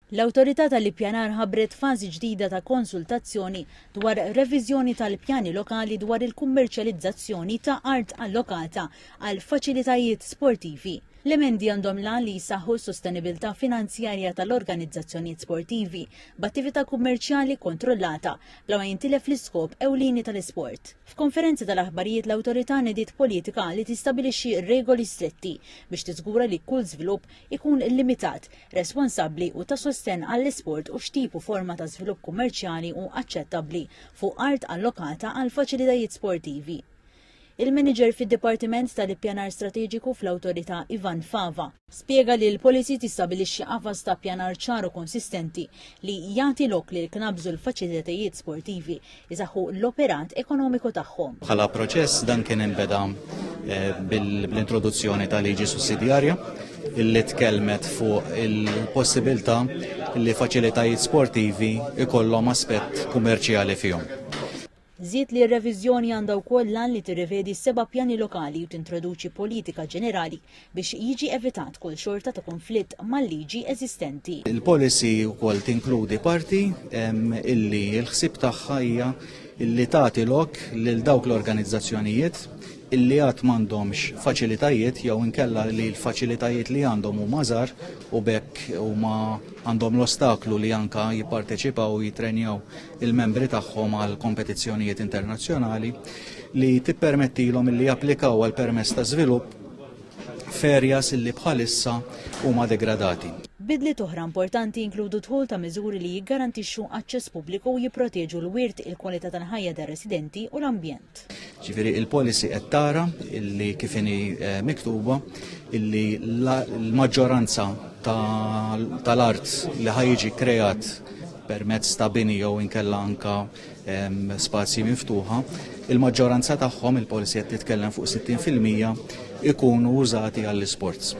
L-Awtorità tal-Ippjanar ħabbret fażi ġdida ta' konsultazzjoni dwar reviżjoni tal-pjani lokali dwar il-kummerċjalizzazzjoni ta' art allokata għal faċilitajiet sportivi. L-emendi għandhom lan li jsaħħu s-sostenibilità finanzjarja tal-organizzazzjonijiet sportivi b'attività kummerċjali kontrollata bla ma jintilef l-iskop ewlieni tal-isport. F'konferenza tal-aħbarijiet l-Awtorità nediet politika li tistabilixxi regoli stretti biex tiżgura li kull żvilupp ikun limitat, responsabbli u ta' sostenn għall-isport u x'tipu forma ta' żvilupp kummerċjali u aċċettabbli fuq art allokata għal faċilitajiet sportivi. Il-manager fid-Dipartiment tal-Ippjanar Strateġiku fl-Awtorità Ivan Fava spjega li l-policy tistabilixxi qafas ta' pjanar ċaru konsistenti li jagħti lok li l-knabżu l-faċilitajiet sportivi jisaħħu l-operat ekonomiku tagħhom. Bħala proċess dan kien inbeda bl-introduzzjoni ta' liġi sussidjarja illi tkellmet fuq il-possibilità li faċilitajiet sportivi ikollhom aspett kummerċjali fihom. Żied li r-reviżjoni għandha wkoll lan li tirrivedi 7 pjani lokali u tintroduċi politika ġenerali biex jiġi evitat kull xorta ta' konflitt mal-liġi eżistenti. Il-policy wkoll tinkludi parti illi l-ħsieb tagħha hija illi tagħti lok lil dawk l-organizzazzjonijiet illi għad m'għandhomx faċilitajiet jew inkella li l-faċilitajiet li għandhom huma żgħar u bekk huma għandhom l-ostaklu li anka jipparteċipaw u jitrenjaw il-membri tagħhom għal kompetizzjonijiet internazzjonali li tippermettilhom illi japplikaw għal permess ta' żvilupp ferjas illi bħalissa huma degradati. Bidliet oħra importanti jinkludu dħul ta' miżuri li jiggarantixxu aċċess pubbliku u jipproteġu l-wirt, il-kwalità tal-ħajja tar-residenti u l-ambjent. Ġifieri il-policy qed tara illi kif inhi miktuba illi l-maġġoranza tal-art li ħajjiġi kreat permezz ta' bini jew inkella anka spazji miftuħa, il-maġġoranza tagħhom il-policy qed titkellem fuq 60% ikunu użati għall-isports.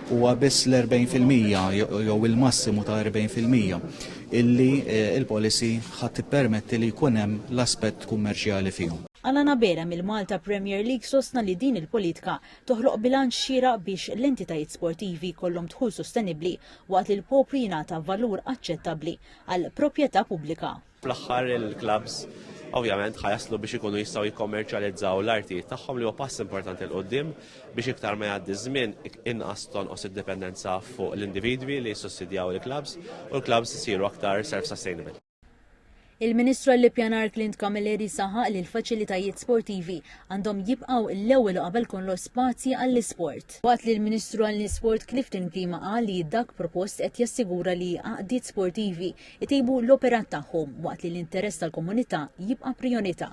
Huwa biss l-40% jew il-massimu ta' 40% illi il-policy ħadd tippermetti li jkun hemm l-aspett kummerċjali fihom. Alana Bera mill-Malta Premier League sostna li din il-politika toħloq bilanċ xieraq biex l-entitajiet sportivi kollhom dħul sostenibbli waqt li l-poplu jingħata valur aċċettabbli għal proprjetà pubblika. Fl-aħħar il-klabs ovvjament ħajaslu biex ikunu jistgħu jikkommerċjalizzaw l-artijiet tagħhom li huwa pass importanti l qudiem biex iktar ma jgħaddi żmien inqas tonqos id-dipendenza fuq l-individwi li jsussidjaw il-klabs u l-klabs isiru aktar self-sustainable. Il-Ministru għall-Ippjanar Clint Camilleri saħaq li l-faċilitajiet sportivi għandhom jibqgħu l-ewwel qabel kollox spazji għall-isport. Waqt li l-Ministru għall-Isport Clifton Klima qal li dak propost qed jassigura li għaqdiet sportivi jtejbu l-operat tagħhom waqt li l-interess tal-komunità jibqa' prijorità.